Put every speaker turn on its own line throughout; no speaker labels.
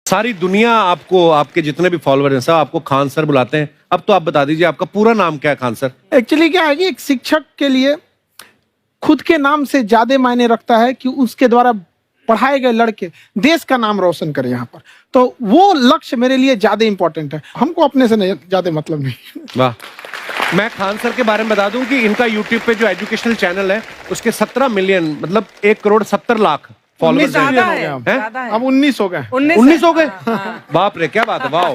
सारी दुनिया आपको, आपके जितने भी फॉलोअर हैं सब आपको खान सर बुलाते हैं। अब तो आप बता दीजिए आपका पूरा नाम क्या है खान सर?
एक्चुअली क्या है कि एक शिक्षक के लिए खुद के नाम से ज्यादा मायने रखता है कि उसके द्वारा पढ़ाए गए लड़के देश का नाम रोशन करें यहाँ पर, तो वो लक्ष्य मेरे लिए ज्यादा इंपॉर्टेंट है। हमको अपने से नहीं ज्यादा मतलब नहीं।
वाह। मैं खान सर के बारे में बता दूं कि इनका यूट्यूब पे जो एजुकेशनल चैनल है उसके 17 मिलियन मतलब 1,70,00,000 फॉलोअर्स हैं।
अब 19 हो गए।
19 हो गए। बाप रे, क्या बात है, वाह।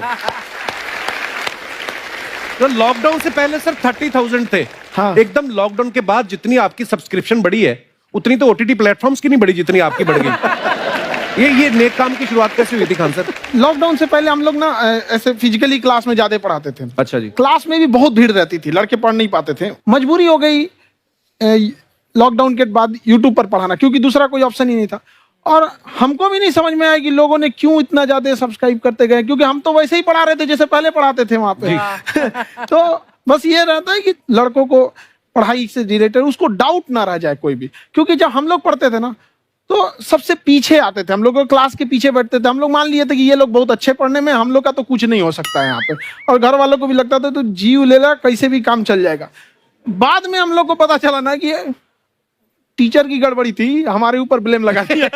तो लॉकडाउन से पहले सर 30,000 थे।
हाँ।
एकदम लॉकडाउन के बाद जितनी आपकी सब्सक्रिप्शन बढ़ी है उतनी तो ओटीटी प्लेटफॉर्म्स की नहीं बढ़ी जितनी आपकी बढ़ गई। ये नेक काम की शुरुआत कैसे हुई थी खान सर?
लॉकडाउन से पहले हम लोग ना ऐसे फिजिकली क्लास में ज्यादा पढ़ाते थे।
अच्छा जी।
क्लास में भी बहुत भीड़ रहती थी, लड़के पढ़ नहीं पाते थे। मजबूरी हो गई लॉकडाउन के बाद यूट्यूब पर पढ़ाना, क्योंकि दूसरा कोई ऑप्शन ही नहीं था। और हमको भी नहीं समझ में आया कि लोगों ने क्यों इतना ज्यादा सब्सक्राइब करते गए, क्योंकि हम तो वैसे ही पढ़ा रहे थे जैसे पहले पढ़ाते थे वहां पे। तो बस ये रहता है कि लड़कों को पढ़ाई से रिलेटेड उसको डाउट ना रह जाए कोई भी, क्योंकि जब हम लोग पढ़ते थे ना तो सबसे पीछे आते थे, हम लोग क्लास के पीछे बैठते थे। हम लोग मान लिए थे कि ये लोग बहुत अच्छे पढ़ने में, हम लोग का तो कुछ नहीं हो सकता है यहाँ पे। और घर वालों को भी लगता था तो जीव ले ला, कैसे भी काम चल जाएगा। बाद में हम लोग को पता चला ना कि टीचर की गड़बड़ी थी, हमारे ऊपर ब्लेम लगा दिया।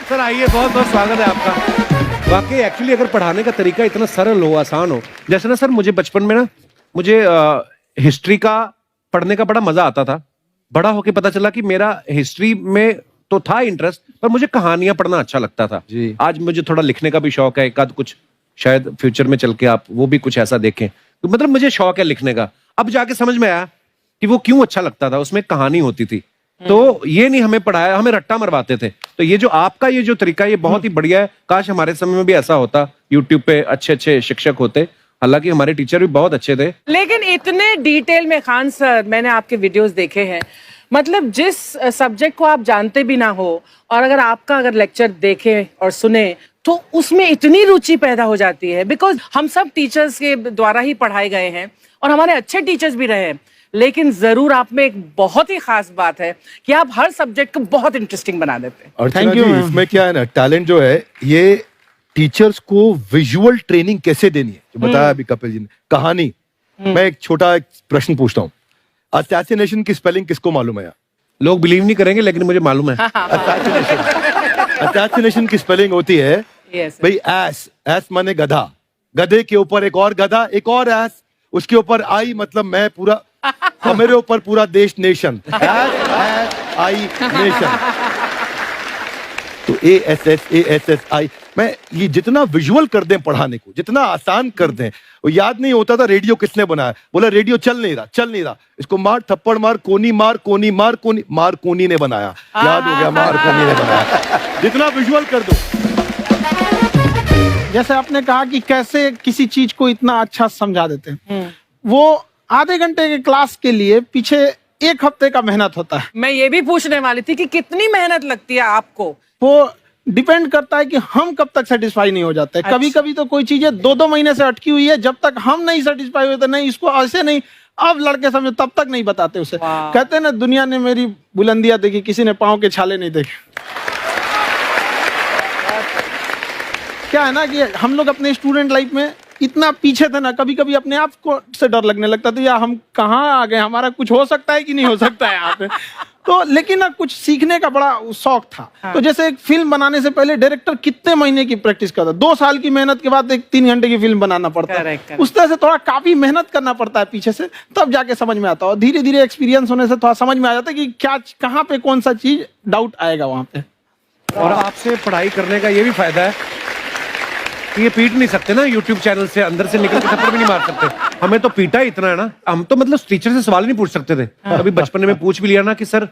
सर आइए, बहुत बहुत स्वागत है आपका। वाकई एक्चुअली अगर पढ़ाने का तरीका इतना सरल हो, आसान हो, जैसे ना सर मुझे बचपन में ना मुझे हिस्ट्री का पढ़ने का बड़ा मजा आता था। बड़ा होके पता चला कि मेरा हिस्ट्री में तो था इंटरेस्ट, पर मुझे कहानियां पढ़ना अच्छा लगता था जी। आज मुझे थोड़ा लिखने का भी शौक है, एक आध कुछ शायद फ्यूचर में चल के आप वो भी कुछ ऐसा देखें, तो मतलब मुझे शौक है लिखने का। अब जाके समझ में आया कि वो क्यों अच्छा लगता था, उसमें कहानी होती थी। तो ये नहीं हमें पढ़ाया, हमें रट्टा मरवाते थे। तो ये जो आपका ये जो तरीका है ये बहुत ही बढ़िया है। काश हमारे समय में भी ऐसा होता, यूट्यूब पे अच्छे अच्छे शिक्षक होते। हालांकि हमारे टीचर भी बहुत अच्छे थे,
लेकिन इतने डिटेल में खान सर मैंने आपके वीडियोस देखे हैं, मतलब जिस सब्जेक्ट को आप जानते भी ना हो और अगर लेक्चर देखें और सुने तो उसमें इतनी रुचि पैदा हो जाती है। बिकॉज हम सब टीचर्स के द्वारा ही पढ़ाए गए हैं और हमारे अच्छे टीचर्स भी रहे हैं, लेकिन जरूर आप में एक बहुत ही खास बात है कि आप हर सब्जेक्ट को बहुत इंटरेस्टिंग बना देते हैं।
और थैंक यू। इसमें क्या है ना, टैलेंट जो है ये टीचर्स को विजुअल ट्रेनिंग कैसे देनी है, जो बताया अभी कपिल जी ने। कहानी, मैं एक छोटा प्रश्न पूछता हूँ, असैसिनेशन की स्पेलिंग किसको मालूम है?
लोग बिलीव नहीं करेंगे लेकिन मुझे मालूम है।
असैसिनेशन की स्पेलिंग होती है भाई एस, एस माने गधा, गधे के ऊपर एक और गधा, एक और एस, उसके ऊपर आई मतलब मैं पूरा, और मेरे ऊपर पूरा देश, नेशन, एस आई नेशन। तो ASSASSI मैं ये जितना विजुअल कर दें पढ़ाने को, जितना आसान कर दें। वो याद नहीं होता था रेडियो किसने बनाया, बोला रेडियो चल नहीं रहा, इसको मार थप्पड़ मार, कोनी मार, कोनी मार, कोनी मार, कोनी ने बनाया, याद हो गया, मार कोनी ने बनाया। जितना विजुअल कर दो।
जैसे आपने कहा कि कैसे किसी चीज को इतना अच्छा समझा देते हैं, वो आधे घंटे के क्लास के लिए पीछे 1 हफ्ते का मेहनत होता है।
मैं ये भी पूछने वाली थी कि कितनी मेहनत लगती है आपको।
वो डिपेंड करता है कि हम कब तक सेटिस्फाई नहीं हो जाते। अच्छा। कभी कभी तो कोई चीजें 2-2 महीने से अटकी हुई है, जब तक हम नहीं सेटिस्फाई होते, नहीं इसको ऐसे नहीं, अब लड़के समझो तब तक नहीं बताते उसे। कहते हैं ना, दुनिया ने मेरी बुलंदियां देखी, किसी ने पाँव के छाले नहीं देखे। क्या है ना कि हम लोग अपने स्टूडेंट लाइफ में इतना पीछे थे ना, कभी कभी अपने आप को से डर लगने लगता था, या हम कहाँ आ गए, हमारा कुछ हो सकता है कि नहीं हो सकता है यहाँ पे। तो लेकिन ना कुछ सीखने का बड़ा शौक था। हाँ। तो जैसे एक फिल्म बनाने से पहले डायरेक्टर कितने महीने की प्रैक्टिस करता है, 2 साल की मेहनत के बाद एक 3 घंटे की फिल्म बनाना पड़ता है। उस तरह से थोड़ा काफी मेहनत करना पड़ता है पीछे से, तब जाके समझ में आता है। और धीरे धीरे एक्सपीरियंस होने से थोड़ा समझ में आ जाता है कि क्या, कहाँ पे कौन सा चीज डाउट आएगा वहां पे।
और आपसे पढ़ाई करने का ये भी फायदा है कि ये पीट नहीं सकते ना यूट्यूब चैनल से, अंदर से निकल के थप्पड़ भी नहीं मार सकते। हमें तो पीटा ही इतना है ना, हम तो मतलब टीचर से सवाल नहीं पूछ सकते थे। अभी बचपन में पूछ भी लिया ना कि सर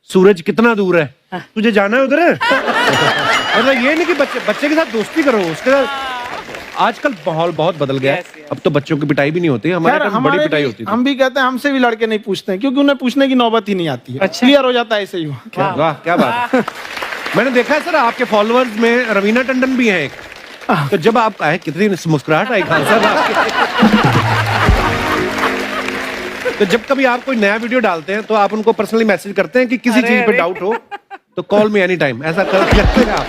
सूरज कितना दूर है, तुझे जाना है उधर है। मतलब ये नहीं कि बच्चे के साथ दोस्ती करो, उसके साथ आजकल माहौल बहुत बदल गया है। अब तो बच्चों की पिटाई भी नहीं होती, हमारे टाइम बड़ी पिटाई होती थी।
हम भी कहते हैं, हमसे भी लड़के नहीं पूछते हैं, क्योंकि उन्हें पूछने की नौबत ही नहीं आती है। क्लियर हो जाता है ऐसे ही।
वाह, क्या बात है। मैंने देखा है सर आपके फॉलोअर्स में रवीना टंडन भी है एक। तो जब आप आए, कितनी मुस्कुराहट आई खान साहब आपके। तो जब कभी आप कोई नया वीडियो डालते हैं तो आप उनको पर्सनली मैसेज करते हैं कि किसी चीज पे डाउट हो तो कॉल मी एनी टाइम, ऐसा कर सकते हैं आप।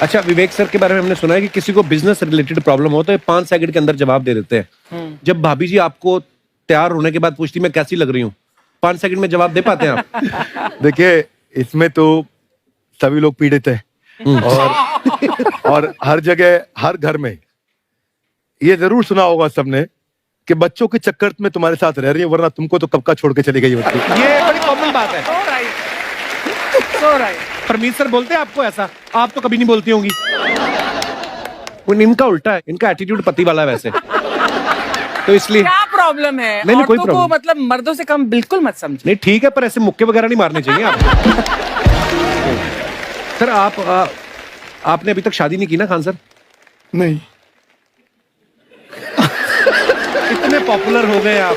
अच्छा, विवेक सर के बारे में हमने सुना है कि किसी को बिजनेस रिलेटेड प्रॉब्लम हो तो ये 5 सेकंड के अंदर जवाब दे देते हैं। जब भाभी जी आपको तैयार होने के बाद पूछती मैं कैसी लग रही हूँ, 5 सेकंड में जवाब दे पाते हैं आप?
देखिए, इसमें तो सभी लोग पीड़ित हैं और हर जगह, हर घर में ये जरूर सुना होगा सबने कि बच्चों के चक्कर में तुम्हारे साथ रह रही है, वरना तुमको तो कब का छोड़ के चली गई होती।
ये बड़ी कॉमन बात है।
So right. So right.
Parmeet sir बोलते हैं आपको ऐसा? आप तो कभी नहीं बोलती होंगी। इनका उल्टा है, इनका एटीट्यूड पति वाला है वैसे, तो इसलिए।
क्या प्रॉब्लम है?
नहीं, कोई
औरतों को
problem।
मतलब मर्दों से कम बिल्कुल मत समझो।
नहीं ठीक है, पर ऐसे मुक्के वगैरह नहीं मारने चाहिए आपको। सर आपने अभी तक शादी नहीं की ना खान सर?
नहीं।
इतने पॉपुलर हो गए आप,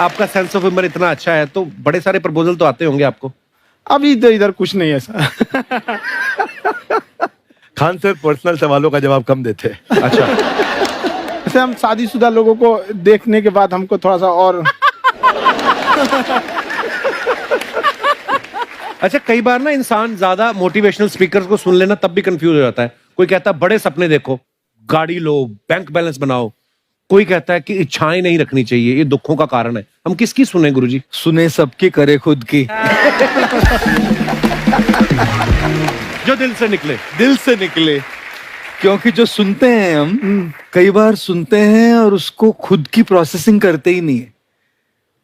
आपका सेंस ऑफ ह्यूमर इतना अच्छा है, तो बड़े सारे प्रपोजल तो आते होंगे आपको।
अभी तो इधर कुछ नहीं है ऐसा।
खान सर पर्सनल सवालों का जवाब कम देते हैं।
अच्छा,
जैसे हम शादीशुदा लोगों को देखने के बाद हमको थोड़ा सा और
अच्छा कई बार ना इंसान ज्यादा मोटिवेशनल स्पीकर्स को सुन लेना तब भी कंफ्यूज हो जाता है। कोई कहता है बड़े सपने देखो, गाड़ी लो, बैंक बैलेंस बनाओ। कोई कहता है कि इच्छाएं नहीं रखनी चाहिए, ये दुखों का कारण है। हम किसकी सुने गुरुजी?
सुने सबकी, करे खुद की।
जो दिल से निकले।
दिल से निकले, क्योंकि जो सुनते हैं हम कई बार सुनते हैं और उसको खुद की प्रोसेसिंग करते ही नहीं है,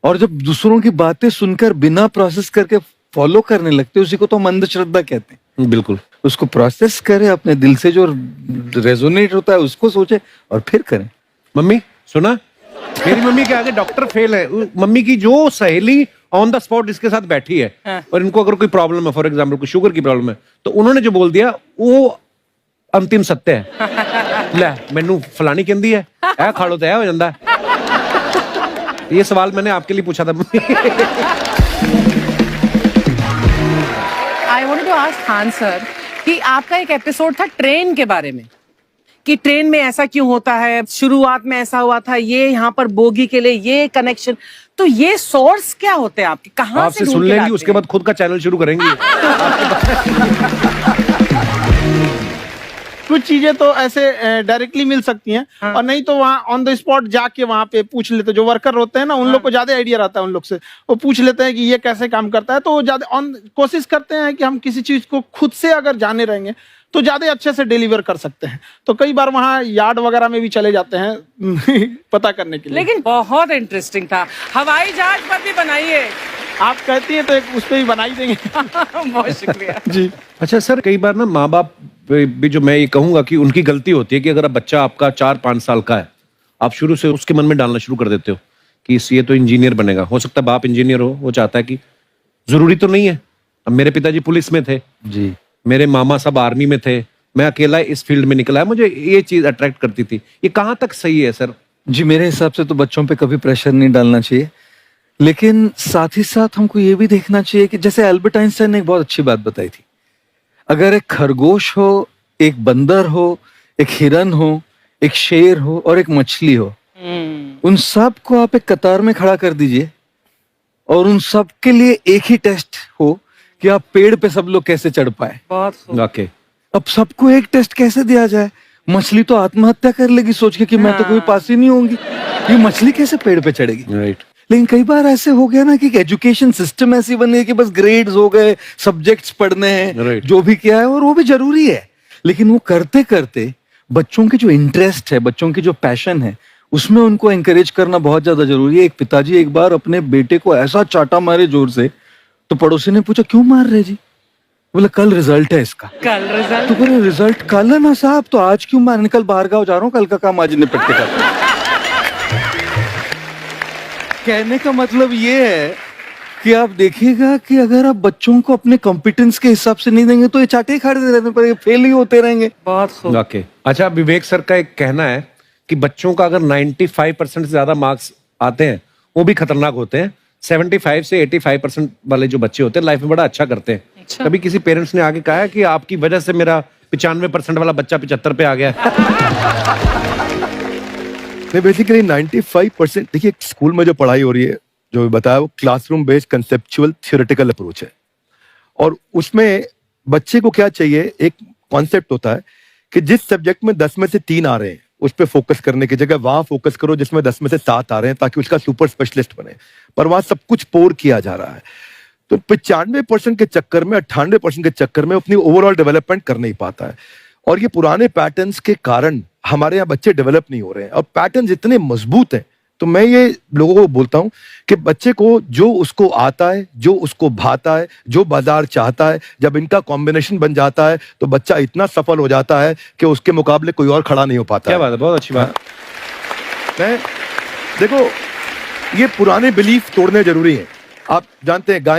और जब दूसरों की बातें सुनकर बिना प्रोसेस करके फॉलो करने लगते हैं, उसी को तो हम अंधश्रद्धा कहते हैं।
बिल्कुल।
उसको प्रोसेस करें, अपने दिल से जो रेजोनेट होता है उसको सोचे और फिर करें।
मम्मी सुना, मेरी मम्मी के आगे डॉक्टर फेल है। मम्मी की जो सहेली ऑन द स्पॉट इसके साथ बैठी है और इनको अगर कोई प्रॉब्लम है, फॉर एग्जाम्पल कोई शुगर की प्रॉब्लम है, तो उन्होंने जो बोल दिया वो अंतिम सत्य है। ले मैनू फलानी कहती है ऐ खा लो तो ऐ हो जाता है। ये सवाल मैंने आपके लिए पूछा था।
I wanted to ask Khan sir कि आपका एक एपिसोड था ट्रेन के बारे में, कि ट्रेन में ऐसा क्यों होता है, शुरुआत में ऐसा हुआ था, ये यहाँ पर बोगी के लिए ये कनेक्शन, तो ये सोर्स क्या होते हैं आपके, कहाँ
आपसे
से
सुन
ढूंढ के
लेंगी,
लाते
उसके
हैं?
बाद खुद का चैनल शुरू करेंगी।
कुछ चीजें तो ऐसे डायरेक्टली मिल सकती हैं, और नहीं तो वहाँ ऑन द स्पॉट जाके वहाँ पे पूछ लेते। जो वर्कर होते हैं ना, उन लोग को ज्यादा आइडिया रहता है उन लोग से, वो पूछ लेते हैं कि ये कैसे काम करता है। तो वो ज्यादा कोशिश करते हैं कि हम किसी चीज को खुद से अगर जाने रहेंगे तो ज्यादा अच्छे से डिलीवर कर सकते हैं। तो कई बार वहाँ यार्ड वगैरह में भी चले जाते हैं पता करने के लिए।
लेकिन बहुत इंटरेस्टिंग था। हवाई जहाज पर भी बनाइए।
आप कहती हैं तो एक उस पर भी बना ही देंगे।
बहुत शुक्रिया
जी।
अच्छा सर, कई बार ना माँ बाप भी, जो मैं ये कहूंगा कि उनकी गलती होती है कि अगर बच्चा आपका 4-5 साल का है, आप शुरू से उसके मन में डालना शुरू कर देते हो कि ये तो इंजीनियर बनेगा। हो सकता है बाप इंजीनियर हो, वो चाहता है कि जरूरी तो नहीं है। अब मेरे पिताजी पुलिस में थे
जी,
मेरे मामा सब आर्मी में थे, मैं अकेला इस फील्ड में निकला है, मुझे ये चीज अट्रैक्ट करती थी। ये कहाँ तक सही है सर?
जी मेरे हिसाब से तो बच्चों पे कभी प्रेशर नहीं डालना चाहिए, लेकिन साथ ही साथ हमको ये भी देखना चाहिए कि जैसे एल्बर्ट आइंस्टाइन ने एक बहुत अच्छी बात बताई थी, अगर एक खरगोश हो, एक बंदर हो, एक हिरन हो, एक शेर हो और एक मछली हो, उन सब को आप एक कतार में खड़ा कर दीजिए और उन सब के लिए एक ही टेस्ट हो कि आप पेड़ पे सब लोग कैसे चढ़ पाए।
बहुत खूब।
वाकई।
अब सबको एक टेस्ट कैसे दिया जाए? मछली तो आत्महत्या कर लेगी सोच के कि मैं तो कोई पास ही नहीं होंगी, ये मछली कैसे पेड़ पे चढ़ेगी?
राइट।
लेकिन कई बार ऐसे हो गया ना कि एजुकेशन सिस्टम ऐसी बन गई कि बस ग्रेड्स हो गए, सब्जेक्ट्स पढ़ने हैं,
Right.
जो भी किया है, और वो भी जरूरी है, लेकिन वो करते करते बच्चों के जो इंटरेस्ट है, बच्चों की जो पैशन है, उसमें उनको एंकरेज करना बहुत ज्यादा जरूरी है। एक पिताजी एक बार अपने बेटे को ऐसा चाटा मारे जोर से, तो पड़ोसी ने पूछा क्यों मार रहे जी? बोला कल रिजल्ट है इसका।
कल रिजल्ट?
तो बोले रिजल्ट कल है ना साहब, तो आज क्यों मार? कल बाहर गाँव जा रहा हूँ, कल का काम आज निपट के करता हूं। कहने का मतलब ये है कि आप देखिएगा कि अगर आप बच्चों को अपने कॉम्पिटेंस के हिसाब से नहीं देंगे तो ये चाटे ही खाते रहने पर फेल ही होते रहेंगे।
बहुत खूब।
वाकई। अच्छा, विवेक सर का एक कहना है कि बच्चों का अगर 95% से ज्यादा मार्क्स आते हैं वो भी खतरनाक होते हैं। 75 से 85% वाले जो बच्चे होते हैं लाइफ में बड़ा अच्छा करते हैं।
अच्छा।
कभी किसी पेरेंट्स ने आगे कहा है कि आपकी वजह से मेरा 95% वाला बच्चा 75 पे आ गया?
नहीं, बेसिकली 95%, देखिए स्कूल में जो पढ़ाई हो रही है, जो भी बताया, वो classroom based conceptual theoretical approach है। और उसमें बच्चे को क्या चाहिए, एक कॉन्सेप्ट होता है कि जिस सब्जेक्ट में 10 में से 3 आ रहे हैं उस पर फोकस करने की जगह वहां फोकस करो जिसमें 10 में से 7 आ रहे हैं, ताकि उसका सुपर स्पेशलिस्ट बने। पर वहां सब कुछ पोर किया जा रहा है, तो 95% के चक्कर में, 98% के चक्कर में अपनी ओवरऑल डेवलपमेंट कर नहीं पाता है। और ये पुराने पैटर्न्स के कारण हमारे यहाँ बच्चे डेवलप नहीं हो रहे हैं, और पैटर्न्स इतने मजबूत हैं। तो मैं ये लोगों को बोलता हूं कि बच्चे को जो उसको आता है, जो उसको भाता है, जो बाजार चाहता है, जब इनका कॉम्बिनेशन बन जाता है तो बच्चा इतना सफल हो जाता है कि उसके मुकाबले कोई और खड़ा नहीं हो पाता।
क्या बात है, बहुत अच्छी बात।
मैं देखो, ये पुराने बिलीफ तोड़ने जरूरी हैं। आप जानते हैं गाय